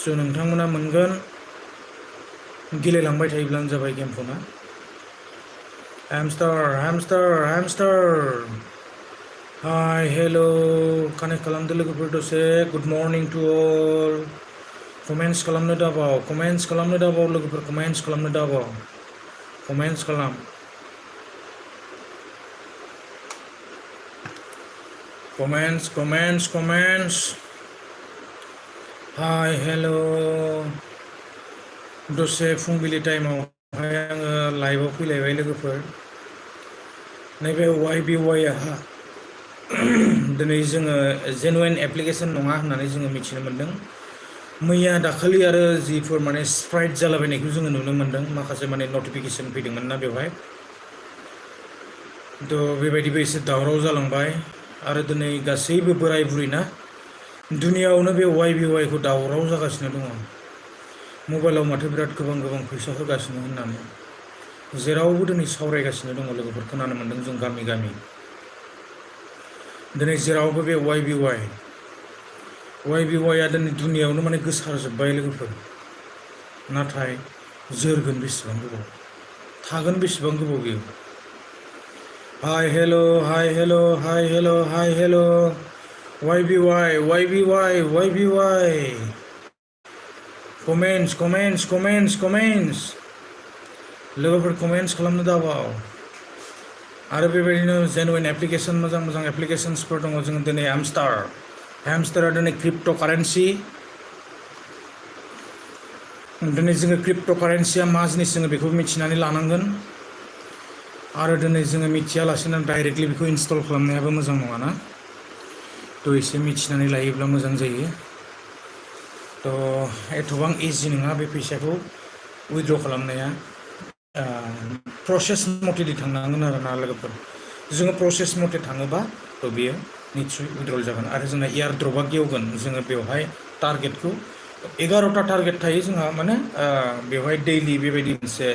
स' नोंथांमोना मोनगोन गेलेलांबाय थायोब्लानो जाबाय गेमखौ ना हेमस्टार हाय हेलो कानेक्ट खालामदो लोगोफोर दसे good morning to all comments खालामनो दाबाव लोगोफोर कमेन्ट्स खालामनो दाबाव कमेन्ट्स खालाम कमेन्ट्स हाय हेलो दसे फुंबिलि टाइमावहाय आङो लाइभआव फैलायबाय लोगोफोर नैबे YBY आहा दिनै जोङो जेनुइन एप्लिकेसन नङा होननानै जोङो मिथिनो मोन्दों मैया दाखालि आरो जिफोर माने स्प्राइट जालाबायनायखौ जोङो नुनो मोन्दों माखासे माने नटिफिकेसन फैदोंमोन ना बेवहाय थ' बेबायदिबो एसे दावराव जालांबाय आरो दिनै गासैबो बोराय बुरै ना दुनियावनो बे YBY खौ दावराव जागासिनो दङ मबाइलाव माथो बिराद गोबां फैसा होगासिनो होननानै जेरावबो दिनै सावरायगासिनो दङ लोगोफोर खोनानो मोन्दों जों गामि दिनै जेरावबो बे YBY आ दिनै दुनियावनो माने गोसारजोब्बाय लोगोफोर नाथाय जोरगोन बेसेबां गोबाव थागोन बेसेबां गोबाव बियो हाय हेलो YBY कमेन्ट्स लोगोफोर कमेन्ट्स खालामनो दाबाव आरो बेबायदिनो जेनुइन एप्लिकेसन मोजां एप्लिकेसन्सफोर दङ जोङो दिनै हेमस्टारा दिनै क्रिप्ट' कारेन्सि दिनै जोङो क्रिप्ट' कारेन्सिया मा जिनिस जोङो बेखौ मिथिनानै लानांगोन आरो दिनै जोङो मिथियालासेनो डाइरेक्टलि बेखौ इनस्टल खालामनायाबो मोजां नङाना थ' एसे मिथिनानै लायोब्ला मोजां जायो थ' एथबां इजि नङा बे फैसाखौ उइथड्र खालामनाया प्रसेस मथेदि थांनांगोन आरो ना लोगोफोर जोङो प्रसेस मथे थाङोबा थ' बियो निस्सय उइथड्रल जागोन आरो जोंना एयारड्रपआ गेवगोन जोङो बेवहाय टारगेटखौ 11टा टारगेट थायो जोंहा माने बेवहाय दैलि बेबायदि मोनसे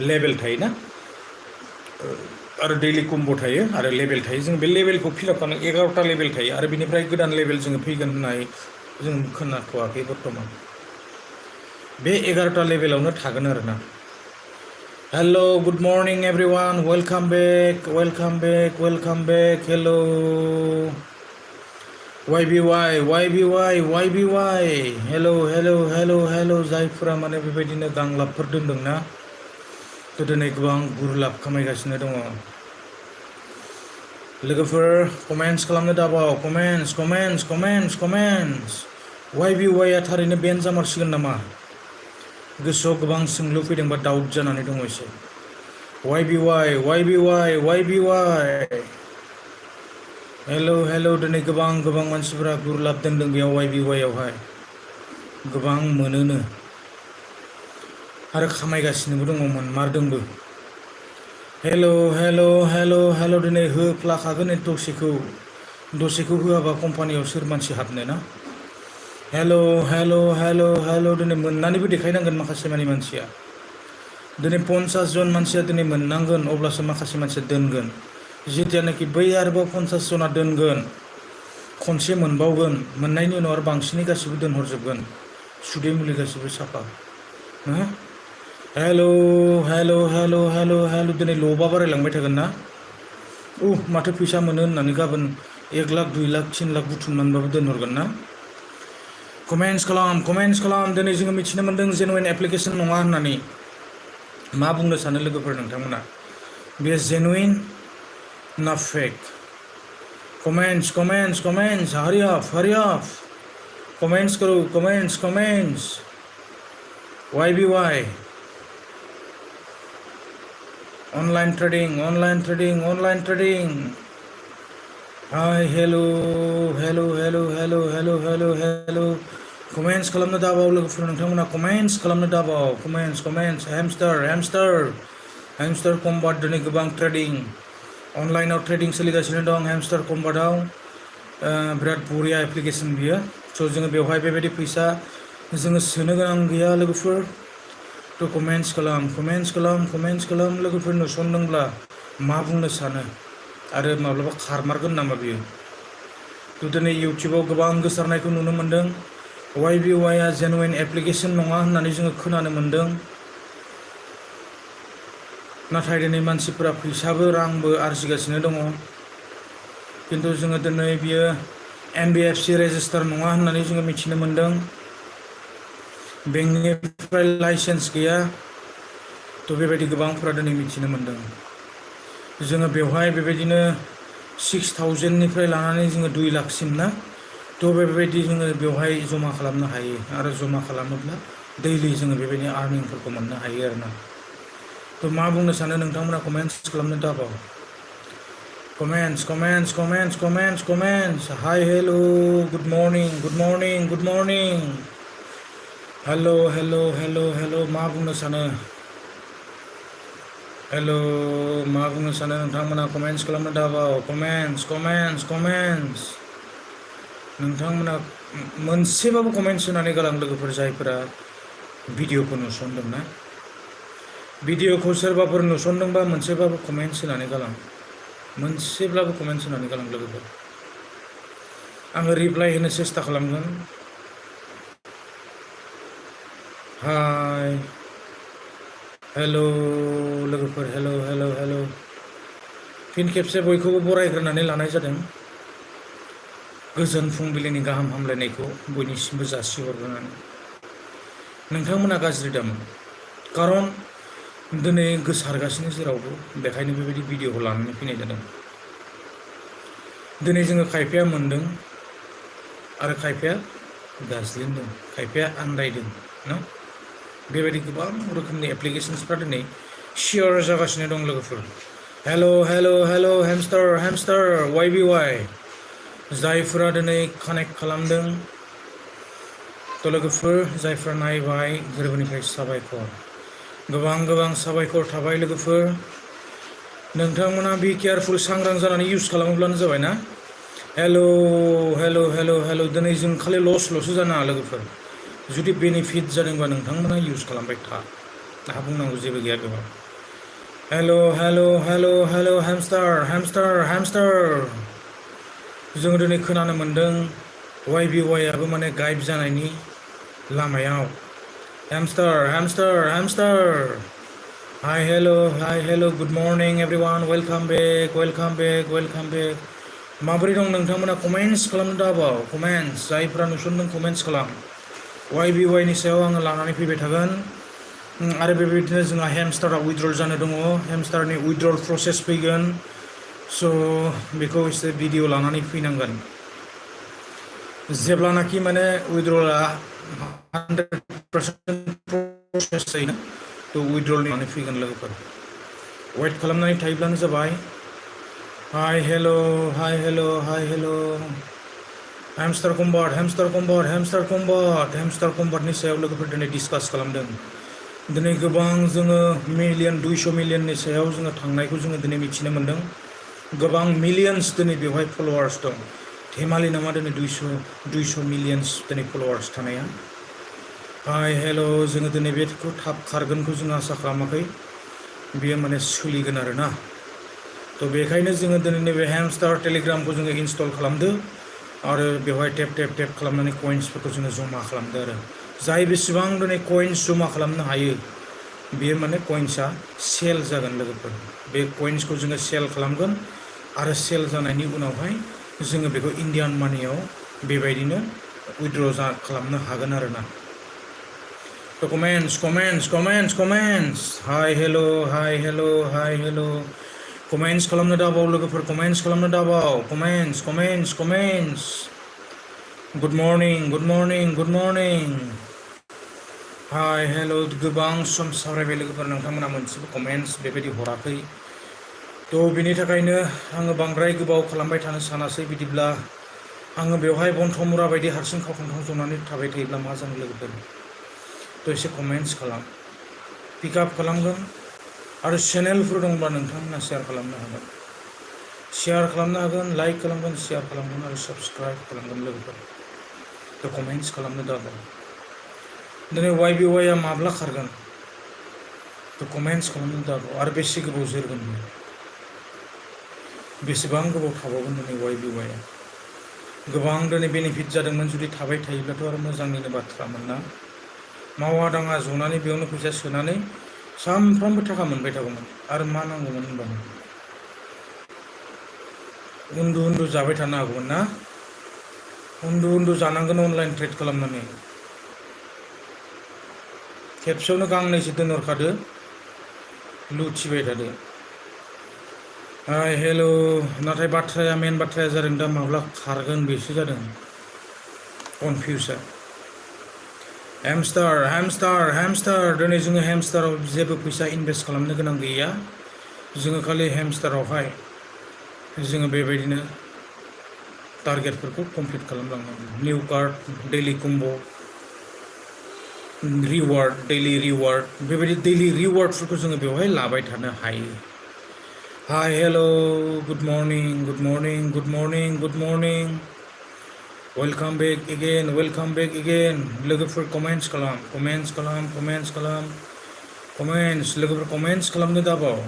लेभेल थायोना आरो दैलि कम्बो थायो आरो लेभेल थायो जों बे लेभेलखौ फिलआप खालामनो 11टा लेभेल थायो आरो बिनिफ्राय गोदान लेभेल जोङो फैगोन होननाय जों खोनाथ'वाखै बर्थमान बे 11टा लेभेलावनो थागोन आरो ना hello good morning everyone welcome back hello YBY hello जायफोरा माने बेबायदिनो गांलाबफोर दोनदोंना दिनै गोबां गुरलाब खामायगासिनो दङ लोगोफोर कमेन्ट्स खालामनो दाबाव कमेन्ट्स YBY आ थारैनो बेन जामारसिगोन नामा गोसोआव गोबां सोंलु फैदों बा डाउट जानानै दङ एसे YBY हेल' दिनै गोबां मानसिफोरा गुरलाब दोनदों बेयाव YBY आवहाय गोबां मोनोनो आरो खामायगासिनोबो दङ मोनमारदोंबो हेल' दिनै होफ्लाखागोन दसेखौ होआबा कम्पानियाव सोर मानसि हाबनो ना हेल' दिनै मोननानैबो देखायनांगोन माखासे मानसिया दिनै 50 जन मानसिया दिनै मोननांगोन अब्लासो माखासे मानसिया दोनगोन जेतियानोखि बै आरोबाव 50 जना दोनगोन खनसे मोनबावगोन मोननायनि उनाव आरो बांसिनै गासिबो दोनहरजोबगोन सुदै मुलि गासिबो साफा हेल' दिनै लबा बारायलांबाय थागोन ना माथो फैसा मोनो होननानै गाबोन 1 लाख 2 लाख 3 लाख बुथुमनानैबाबो दोनहरगोन ना कमेन्ट्स खालाम दिनै जोङो मिथिनो मोन्दों जेनुइन एप्लिकेसन नङा होननानै मा बुंनो सानो लोगोफोर नोंथांमोना बेयो जेनुइन ना फेक कमेन्ट्स हारि आप कमेन्ट्स करो कमेन्ट्स YBY ऑनलाइन ट्रेडिंग हाय हेल' कमेन्ट्स खालामनो दाबाव लोगोफोर नोंथांमोना कमेन्ट्स खालामनो दाबाव कमेन्ट्स हेमस्टार कम्बाट दिनै गोबां ट्रेडिं अनलाइनाव ट्रेडिं सोलिगासिनो दं हेमस्टार कम्बाटआव बिराद बरिया एप्लिकेसन बियो स' जोङो बेवहाय बेबायदि फैसा जोङो सोनो गोनां गैया लोगोफोर थ' कमेन्ट्स खालाम लोगोफोर नुसनदोंब्ला मा बुंनो सानो आरो माब्लाबा खारमारगोन नामा बियो थ' दिनै इउटिउबाव गोबां गोसारनायखौ नुनो मोन्दों YBY आ जेनुइन एप्लिकेसन नङा होननानै जोङो खोनानो मोन्दों नाथाय दिनै मानसिफोरा फैसाबो रांबो आरजिगासिनो दङ खिन्थु जोङो दिनै बियो NBFC रेजिस्टार नङा होननानै जोङो मिथिनो मोन्दों बेंकनिफ्राय लाइसेन्स गैया थ' बेबायदि गोबांफोरा दिनै मिथिनो मोन्दों जोङो बेवहाय बेबायदिनो 6,000निफ्राय लानानै जोङो 2 लाखसिम ना थ' बेबायदि जोङो बेवहाय जमा खालामनो हायो आरो जमा खालामोब्ला दैलि जोङो बेबायदि आर्निंफोरखौ मोननो हायो आरोना थ' मा बुंनो सानो नोंथांमोना कमेन्ट्स खालामनो दाबाव comments hi hello' good morning हेल' मा बुंनो सानो नोंथांमोना कमेन्ट्स खालामनो दाबाव कमेन्ट्स नोंथांमोना मोनसेबाबो कमेन्ट्स होनानै गालां लोगोफोर जायफोरा भिडिअखौ नुसनदोंना भिडिअखौ सोरबाफोर नुसनदोंबा मोनसेबाबो कमेन्ट्स होनानै गालां लोगोफोर आङो रिप्लाइ होनो सेस्था खालामगोन हाय हेल' लोगोफोर हेल' फिन खेबसे बयखौबो बरायग्रोनानै लानाय जादों गोजोन फुंबिलिनि गाहाम हामलायनायखौ बयनिसिमबो जासिहरग्रोनानै नोंथांमोना गाज्रि दामोन खारन दिनै गोसारगासिनो जेरावबो बेखायनो बेबायदि भिडिअखौ लानानै फैनाय जादों दिनै जोङो खायफाया मोनदों आरो खायफाया गाज्लिनदों खायफाया आन्दायदों ना बेबायदि गोबां रोखोमनि एप्लिकेसन्सफ्रा दिनै शेयार जागासिनो दं लोगोफोर हेल' हेमस्टार YBY जायफोरा दिनै कानेक्ट खालामदों थ' लोगोफोर जायफोरा नायबाय गोरबोनिफ्राय साबायखर गोबां साबायखर थाबाय लोगोफोर नोंथांमोना बि केयारफुल सांग्रां जानानै इउज खालामोब्लानो जाबाय ना हेल' दिनै जों खालि लसल'सो जानाङा लोगोफोर जुदि बेनिफिट जादोंबा नोंथांमोना इउज खालामबाय था आंहा बुंनांगौ जेबो गैया बेवहाय हेल' हेमस्टार जोङो दिनै खोनानो मोन्दों YBY आबो माने गायब जानायनि लामायाव Hamster hi hello' good morning everyone welcome back माबोरै दं नोंथांमोना कमेन्ट्स खालामनो दाबाव कमेन्ट्स जायफ्रा नुसनदों कमेन्ट्स खालाम YBY नि सायाव आङो लानानै फैबाय थागोन आरो बेबायदिनो जोंहा हेमस्टारा उइथड्रल जानो दङ हेमस्टारनि उइथड्रल प्रसेस फैगोन स' बेखौ एसे भिडिअ लानानै फैनांगोन जेब्लानाखि माने उइथड्रला 100% प्रसेस जायोना थ' उइथड्रल होनानै फैगोन लोगोफोर वेट खालामनानै थायोब्लानो जाबाय Hi, hello, hi, hello, hi, hello. Hamstar combat, hamstar combat, hamstar combat, hamstar combatनि सायाव लोगोफोर दिनै डिसकास खालामदों। दिनै गोबां जोङो मिलियन 200 मिलियननि सायाव जोङो थांनायखौ जोङो दिनै मिथिनो मोन्दों। गोबां मिलियन्स दिनै बेवहाय फलोवार्स दं। धेमालि नामा दिनै 200 मिलियन्स दिनै फलोवार्स थानाया। हाय हेल' जोङो दिनै बेखौ थाब खारगोनखौ जों आसा खालामाखै। बेयो माने सोलिगोन आरोना। थ' बेखायनो जोङो दिनै नैबे हेमस्टार टेलिग्रामखौ जोङो इनस्टल खालामदो आरो बेवहाय टेप टेप टेप खालामनानै कइन्सफोरखौ जोङो जमा खालामदो आरो जाय बेसेबां दिनै कइन्स जमा खालामनो हायो बेयो माने कइन्सआ सेल जागोन लोगोफोर। बे कइन्सखौ जोङो सेल खालामगोन आरो सेल जानायनि उनावहाय जोङो बेखौ इण्डियान मानियाव बेबायदिनो उइड्र' खालामनो हागोन आरोना। थ' कमेन्टस हाय हेल' हाय हेल' हाय हेल' कमेन्टस खालामनो दाबाव लोगोफोर कमेन्टस खालामनो दाबाव comments good morning good morning good morning hi hello' गोबां सम सावरायबाय लोगोफोर नोंथांमोना मोनसेबो कमेन्टस बेबायदि हराखै। थ' बिनि थाखायनो आङो बांद्राय गोबाव खालामबाय थानो सानासै। बिदिब्ला आङो बेवहाय बन्थमुरा बायदि हारसिं खावखांखाव जनानै थाबाय थायोब्ला मा जानो लोगोफोर। थ' एसे कमेन्टस खालाम पिकआप खालामगोन आरो चेनेलफोर दंब्ला नोंथांमोना शेयार खालामनो हागोन। शेयार खालामनो हागोन, लाइक खालामगोन, शेयार खालामगोन आरो साबस्क्राइब खालामगोन लोगोफोर। थ' कमेन्टस खालामनो दाबाव। दिनै YBY आ माब्ला खारगोन? थ' कमेन्टस खालामनो दाबाव आरो बेसे गोबाव जोरगोन बियो? बेसेबां गोबाव थाबावगोन दिनै YBY आ? गोबां दिनै बेनिफिट जादोंमोन जुदि थाबाय थायोब्लाथ' आरो मोजांनिनो बाथ्रामोन ना। मावा दाङा जनानै बेयावनो फैसा सोनानै सानफ्रामबो थाखा मोनबाय थागौमोन आरो मा नांगौमोन होनबानो। उन्दु उन्दु जाबाय थानो हागौमोन ना। उन्दु उन्दु जानांगोन अनलाइन ट्रेड खालामनानै। खेबसेयावनो गांनैसो दोनहरखादो लुथिबाय थादो। हाय हेल' नाथाय बाथ्राया मेन बाथ्राया जादों दा माब्ला खारगोन बेसो जादों कनफिउसआ। हेमस्टार दिनै जोङो हेमस्टाराव जेबो फैसा इनभेस्ट खालामनो गोनां गैया। जोङो खालि हेमस्टारावहाय जोङो बेबायदिनो टारगेटफोरखौ कमप्लिट खालामलांनांगौ। New card, daily combo', reward, daily reward बेबायदि दैलि रिवार्डफोरखौ जोङो बेवहाय लाबाय थानो हायो। Hi hello' good morning good morning good morning good morning welcome back again लोगोफोर कमेन्टस खालाम लोगोफोर कमेन्टस खालामनो दाबाव।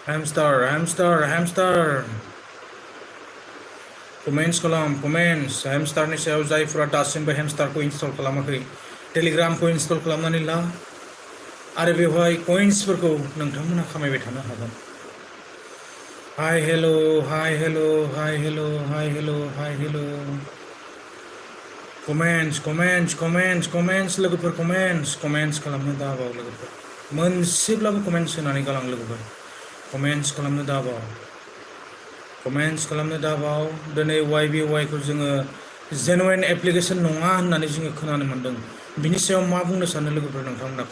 हेमस्टार कमेन्टस खालाम हेमस्टारनि सायाव जायफोरा दासिमबो हेमस्टारखौ इनस्टल खालामाखै टेलिग्रामखौ इनस्टल खालामनानै ला आरो बेवहाय कइन्सफोरखौ नोंथांमोना खामायबाय थानो हागोन। हाय हेल' कमेन्टस लोगोफोर कमेन्टस खालामनो दाबाव लोगोफोर। मोनसेब्लाबो कमेन्टस होनानै गालां लोगोफोर। कमेन्टस खालामनो दाबाव। दिनै YBY खौ जोङो जेनुइन एप्लिकेसन नङा होननानै जोङो खोनानो मोन्दों। बिनि सायाव मा बुंनो सानो लोगोफोर नोंथांमोना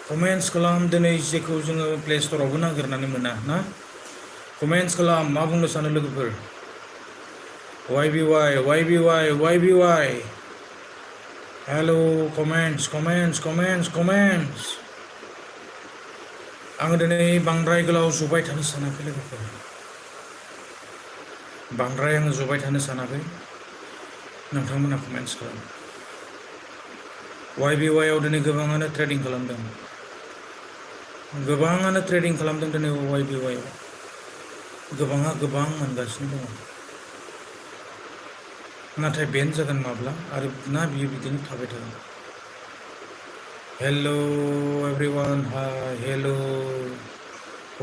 कमेन्टस खालाम दिनै जेखौ जोङो प्ले स्ट'रावबो नागिरनानै मोना ना। कमेन्टस खालाम मा बुंनो सानो लोगोफोर। YBY हेल' कमेन्टस आङो दिनै बांद्राय गोलाव जबाय थानो सानाखै लोगोफोर। आङो जबाय थानो सानाखै। नोंथांमोना कमेन्टस खालाम। YBY आव दिनै गोबाङानो ट्रेडिं खालामदों दिनै YBY आव। गोबाङा गोबां मोनगासिनो दङ। नाथाय बेनो जागोन माब्ला आरो ना बियो बिदिनो थाबाय थागोन। हेल' एभ्रिवान हाय हेल'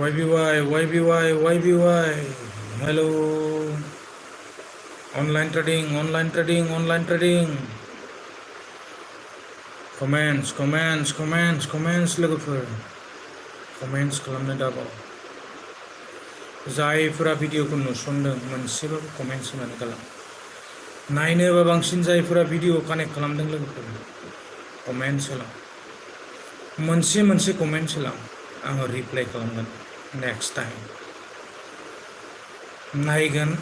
YBY हेल' अनलाइन ट्रेडिं कमेन्टस लोगोफोर कमेन्टस खालामनो दाबाव। जायफोरा भिडिअखौ नुसनदों मोनसेबाबो कमेन्टस होनानै गालां। नायनोबा बांसिन जायफोरा भिडिअ कानेक्ट खालामदों लोगोफोर कमेन्टस होलां। मोनसे कमेन्टस होलां आङो रिप्लाइ खालामगोन नेक्स्ट टाइम। नायगोन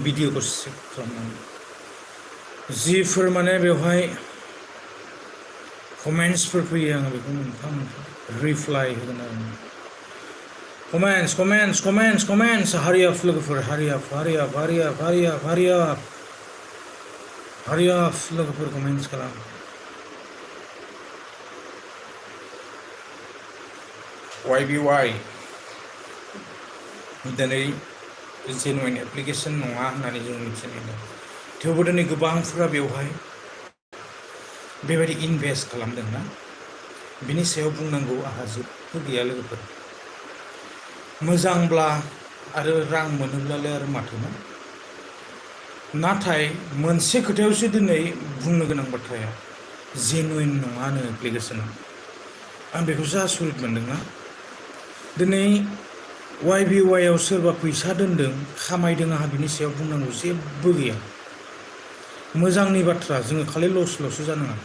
भिडिअखौ सेभ खालामनानै जिफोर माने बेवहाय कमेन्ट्सफोर फैयो आङो बेखौ मोनफा मोनफा रिप्लाइ होगोन आरो कमेन्ट्स हारियाफ लोगोफोर हारियाफ लोगोफोर कमेन्ट्स खालाम YBY दिनै जेनुइन एप्लिकेसन नङा होननानै जों मिथिनो मोनो थेवबो दिनै गोबांफोरा बेवहाय बेबायदि इनभेस्ट खालामदोंना बिनि सायाव बुंनांगौ आंहा जेबो गैया लोगोफोर मोजांब्ला आरो रां मोनोब्लालाय आरो माथोना नाथाय मोनसे खोथायावसो दिनै बुंनो गोनां बाथ्राया जेनुइन नङानो एप्लिकेसना आं बेखौसो आसरित मोनदोंना दिनै YBY आव सोरबा फैसा दोनदों खामायदों आंहा बिनि सायाव बुंनांगौ जेबो गैया मोजांनि बाथ्रा जोङो खालि लसल'सो जानाङा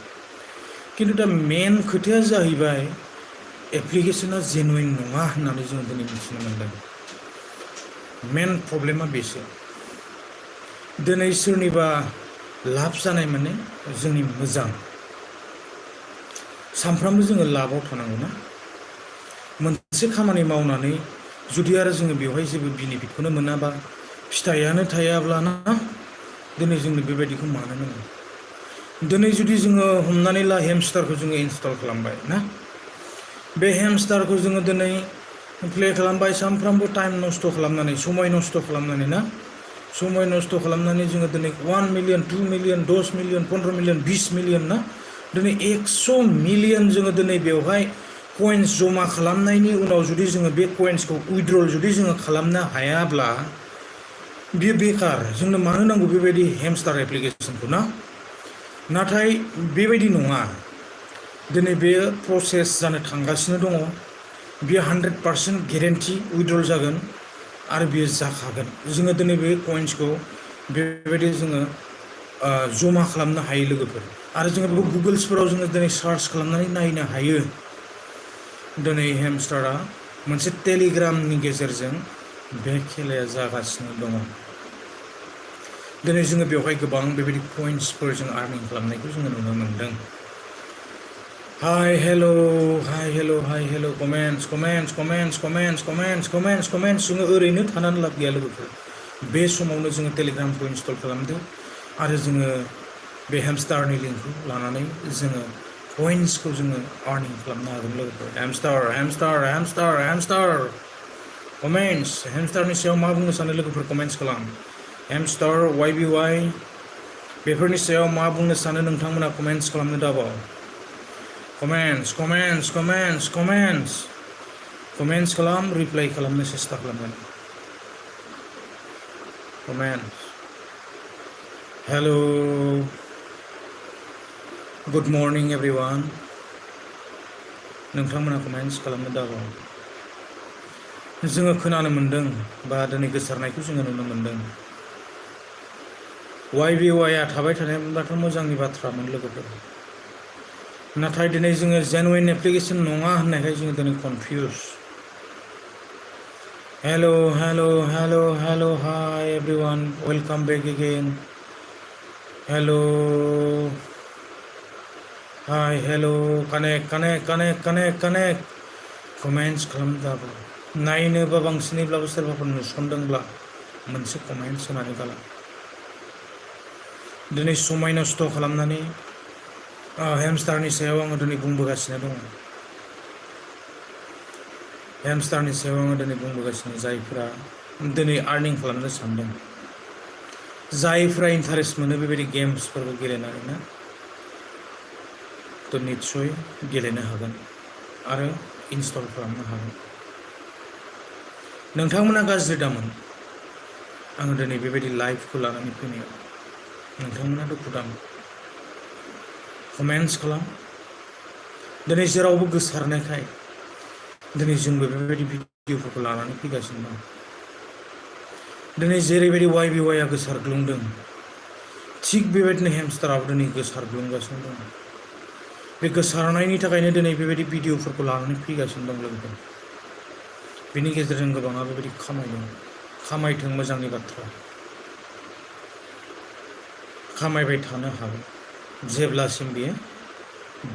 खिन्थु दा मेन खोथाया जाहैबाय एप्लिकेसना जेनुइन नङा होननानै जोङो दिनै मिथिनो मोनदों मेन प्रब्लेमा बेसो दिनै सोरनिबा लाब जानाय माने जोंनि मोजां सानफ्रामबो जोङो लाबाव थानांगौ ना मोनसे खामानि मावनानै जुदि आरो जोङो बेवहाय जेबो बेनिफिटखौनो मोनाबा फिथाइयानो थायाब्लाना दिनै जोंनो बेबायदिखौ मानो नांगौ दिनै जुदि जोङो हमनानै ला हेमस्टारखौ जोङो इनस्टल खालामबाय ना बे हेमस्टारखौ जोङो दिनै प्ले खालामबाय सानफ्रामबो टाइम नस्थ' खालामनानै समाय नस्थ' खालामनानै ना समाय नस्थ' खालामनानै जोङो दिनै 1 million 2 million 10 million 15 million 20 million ना दिनै 100 मिलियन जोङो दिनै बेवहाय कइन्स जमा खालामनायनि उनाव जुदि जोङो बे कइन्सखौ उइड्रल जुदि जोङो खालामनो हायाब्ला बियो बेकार जोंनो मानो नांगौ बेबायदि हेमस्टार एप्लिकेसनखौ ना नाथाय बेबायदि नङा दिनै बेयो प्रसेस जानो थांगासिनो दङ बियो 100% गेरेन्टि उइड्रल जागोन आरो बियो जाखागोन जोङो दिनै बे कइन्सखौ बेबायदि जोङो जमा खालामनो हायो लोगोफोर आरो जोङो बेखौ गुगोल्सफोराव जोङो दिनै सार्च खालामनानै नायनो हायो दिनै हेमस्टारा मोनसे टेलिग्रामनि गेजेरजों बे खेलाया जागासिनो दङ दिनै जोङो बेवहाय गोबां बेबायदि कइन्सफोर जों आर्निं खालामनायखौ जोङो नुनो मोनदों हाय हेल' कमेन्ट्स जोङो ओरैनो थानानै लाब गैया लोगोफोर बे समावनो जोङो टेलिग्रामखौ इनस्टल खालामदो आरो जोङो बे हेमस्टारनि लिंकखौ लानानै जोङो कइन्सखौ जोङो आर्निं खालामनो हागोन लोगोफोर हेमस्टार कमेन्ट्स हेमस्टारनि सायाव मा बुंनो सानो लोगोफोर कमेन्ट्स खालाम हेमस्टार YBY बेफोरनि सायाव मा बुंनो सानो नोंथांमोना कमेन्ट्स खालामनो दाबाव कमेन्ट्स खालाम रिप्लाइ खालामनो सेस्था खालामगोन कमेन्ट्स हेल' गुड मर्निं एभ्रिवान नोंथांमोना कमेन्ट्स खालामनो दाबाव जोङो खोनानो मोनदों बा दिनै गोसारनायखौ जोङो नुनो मोनदों YBY आ थाबाय थानायब्लाथ' मोजांनि बाथ्रामोन लोगोफोर नाथाय दिनै जोङो जेनुइन एप्लिकेसन नङा होननायखाय जोङो दिनै कनफिउज हेल' हाय एभ्रिवान वेलकाम बेक एगेन हेल' हाय कानेक्ट कमेन्ट्स खालामनो दाबाव नायनोबा बांसिनैब्लाबो सोरबाफोर नुसनदोंब्ला मोनसे कमेन्ट्स होनानै गालां दिनै समाय नस्थ' खालामनानै हेमस्टारनि सायाव आङो दिनै बुंबोगासिनो दङ जायफोरा दिनै आर्निं खालामनो सानदों जायफोरा इन्टारेस्ट मोनो बेबायदि गेम्सफोरखौ गेलेनानै ना थ' निस्सय गेलेनो हागोन आरो इनस्टल खालामनो हागोन नोंथांमोना गाज्रि दामोन आङो दिनै बेबायदि लाइभखौ लानानै फैनायाव नोंथांमोना दुखु दामोन कमेन्ट्स खालाम दिनै जेरावबो गोसारनायखाय दिनै जोंबो बेबायदि भिडिअफोरखौ लानानै फैगासिनो दं दिनै जेरैबायदि YBY आ गोसारग्लुंदों थिग बेबायदिनो हेमस्टाराबो दिनै गोसारग्लुंगासिनो दं बे गोसारनायनि थाखायनो दिनै बेबायदि भिडिअफोरखौ लानानै फैगासिनो दं लोगोफोर बेनि गेजेरजों गोबाङा बेबायदि खामायदों खामायथों मोजांनि बाथ्रा खामायबाय थानो हागोन जेब्लासिम बियो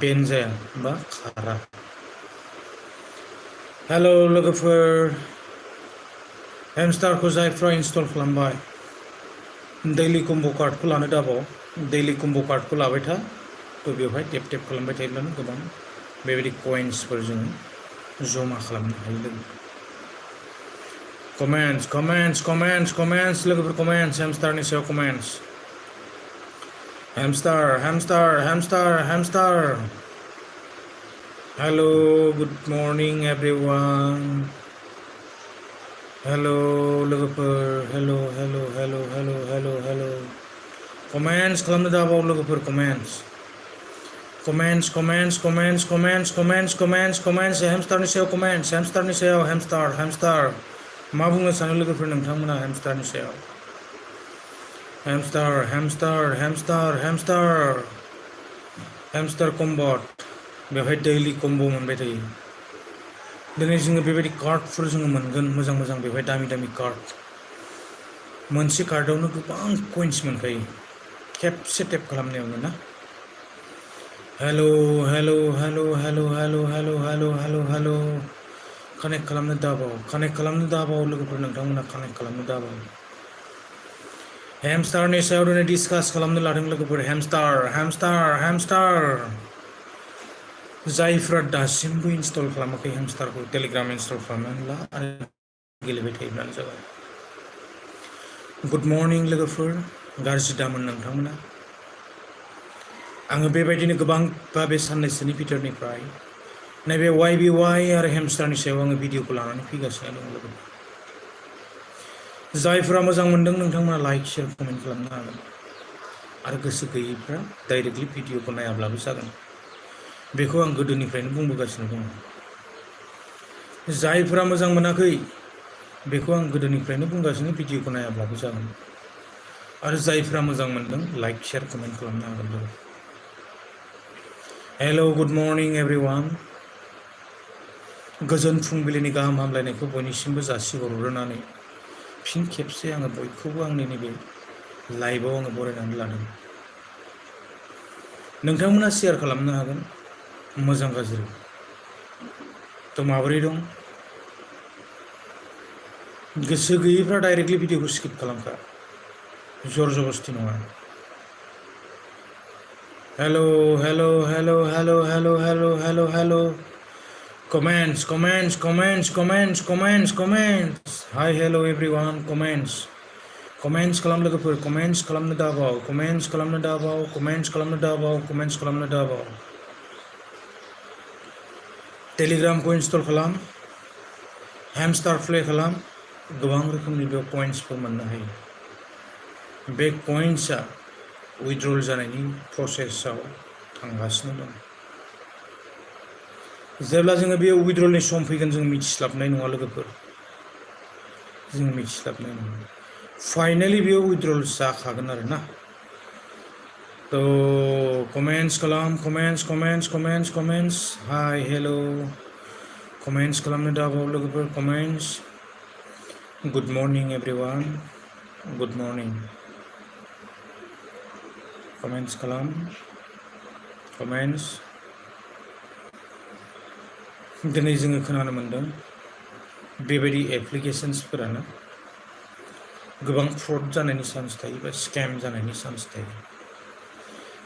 बेन जाया बा खारा हेल' लोगोफोर हेमस्टारखौ जायफ्रा इनस्टल खालामबाय दैलि कम्बो कार्डखौ लानो दाबाव दैलि कम्बो कार्डखौ लाबाय था थ' बेवहाय टेप टेप खालामबाय थायोब्लानो गोबां बेबायदि कइन्सफोर जोङो जमा खालामनो हायो लोगो कमेन्ट्स लोगोफोर कमेन्ट्स हेमस्टारनि सायाव कमेन्ट्स हेमस्टार हेल' गुड मर्निं एभ्रिवान हेल' लोगोफोर हेल' कमेन्ट्स खालामनो दाबाव लोगोफोर कमेन्ट्स हेमस्टारनि सायाव कमेन्ट्स हेमस्टार मा बुंनो सानो लोगोफोर नोंथांमोना हेमस्टारनि सायाव हेमस्टार कम्बट बेवहाय दैलि कम्बो मोनबाय थायो दिनै जोङो बेबायदि कार्डफोर जोङो मोनगोन मोजां मोजां बेवहाय दामि दामि कार्ड मोनसे कार्डआवनो गोबां कइन्स मोनखायो खेबसे टेप खालामनायावनो ना हेल' कानेक्ट खालामनो दाबाव लोगोफोर नोंथांमोना कानेक्ट खालामनो दाबाव हेमस्टारनि सायाव दिनै डिसकास खालामनो लादों लोगोफोर हेमस्टार जायफ्रा दासिमबो इनस्टल खालामाखै हेमस्टारखौ टेलिग्राम इनस्टल खालामनानै ला आरो गेलेबाय थायोब्लानो जाबाय गुड मर्निं लोगोफोर गाज्रि दामोन नोंथांमोना आङो बेबायदिनो गोबां बे साननैसोनि भिडिअनिफ्राय नैबे YBY आरो हेमस्टारनि सायाव आङो भिडिअखौ लानानै फैगासिनो दं लोगोफोर जायफ्रा मोजां मोनदों नोंथांमोना लाइक शेयार कमेन्ट खालामनो हागोन आरो गोसो गैयैफ्रा डाइरेक्टलि भिडिअखौ नायाब्लाबो जागोन बेखौ आं गोदोनिफ्रायनो बुंबोगासिनो दङ जायफ्रा मोजां मोनाखै बेखौ आं गोदोनिफ्रायनो बुंगासिनो भिडिअखौ नायाब्लाबो जागोन आरो जायफ्रा मोजां मोनदों लाइक शेयार कमेन्ट खालामनो हागोन लोगो हेल' गुड मर्निं एभ्रिवान गोजोन फुंबिलिनि गाहाम हामलायनायखौ बयनिसिमबो जासिहरग्रोनानै फिन खेबसे आङो बयखौबो आंनि नैबे लाइभआव आङो बरायनानै लादों नोंथांमोना शेयार खालामनो हागोन मोजां गाज्रि थ' माबोरै दं गोसो गैयैफ्रा डाइरेक्टलि भिडिअखौ स्किप खालामखा जर जबस्ति नङा हेल' कमेन्ट्स हाय हेल' एभ्रिवान कमेन्ट्स खालाम लोगोफोर कमेन्ट्स खालामनो दाबाव टेलिग्रामखौ इनस्टल खालाम हेमस्टार प्ले खालाम गोबां रोखोमनि बेयाव कइन्सफोर मोननो हायो बे कइन्सआ उइथड्रल जानायनि प्रसेसआव थांगासिनो दं जेब्ला जोङो बे उइथड्रलनि सम फैगोन जों मिथिस्लाबनाय नङा लोगोफोर फाइनेलि बेयो उइथड्रल जाखागोन आरो ना थ' कमेन्ट्स खालाम कमेन्ट्स हाय हेल' कमेन्ट्स खालामनो दाबाव लोगोफोर comments good morning everyone good morning comments खालाम दिनै जोङो खोनानो मोनदों बेबायदि एप्लिकेशन्सफोरानो गोबां फ्रड जानायनि चान्स थायो बा स्केम जानायनि चान्स थायो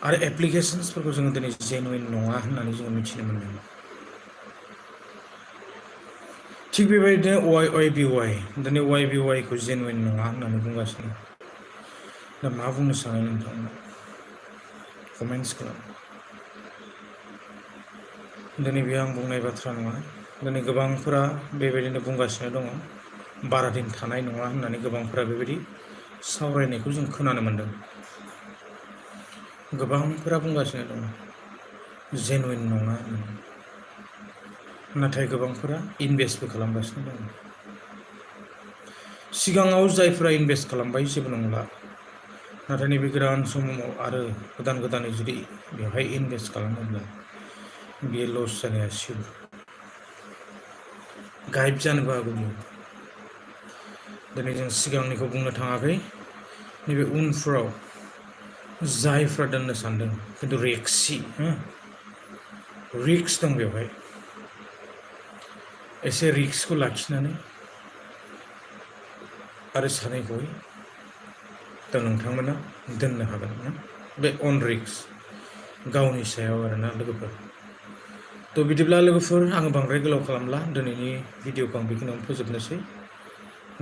आरो एप्लिकेशन्सफोरखौ जोङो दिनै जेनुइन नङा होननानै जोङो मिथिनो मोनदों थिग बेबायदिनो YBY दिनै YBY खौ जेनुइन नङा होननानै बुंगासिनो दा मा बुंनो सानो नोंथांमोना कमेन्ट्स खालाम दिनै बे आं बुंनाय बाथ्रा नङा दिनै गोबांफोरा बेबायदिनो बुंगासिनो दङ बारा दिन थानाय नङा होननानै गोबांफोरा बेबायदि सावरायनायखौ जों खोनानो मोनदों गोबांफोरा बुंगासिनो दङ जेनुइन नङा होननानै नाथाय गोबांफोरा इनभेस्टबो खालामगासिनो दङ सिगाङाव जायफोरा इनभेस्ट खालामबाय जेबो नंला नाथाय नैबे गोदान समाव आरो गोदानै जुदि बेवहाय इनभेस्ट खालामोब्ला बेयो लस जानाया सियर गाइड जानोबो हागौ दिनै जों सिगांनिखौ बुंनो थाङाखै, नैबे उनफ्राव जायफ्रा दोननो सानदों खिन्थु रिक्स दं बेवहाय, एसे रिक्सखौ लाखिनानै आरो सानै दा नोंथांमोना दोननो हागोन ना, बे अन रिक्स गावनि सायाव आरोना लोगोफोर। थ' बिदिब्ला लोगोफोर आङो बांद्राय गोलाव खालामला, दिनैनि भिडिअखौ आं बेखिनियावनो फोजोबनोसै।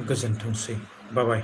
गोजोनथोंसै, बाय बाय।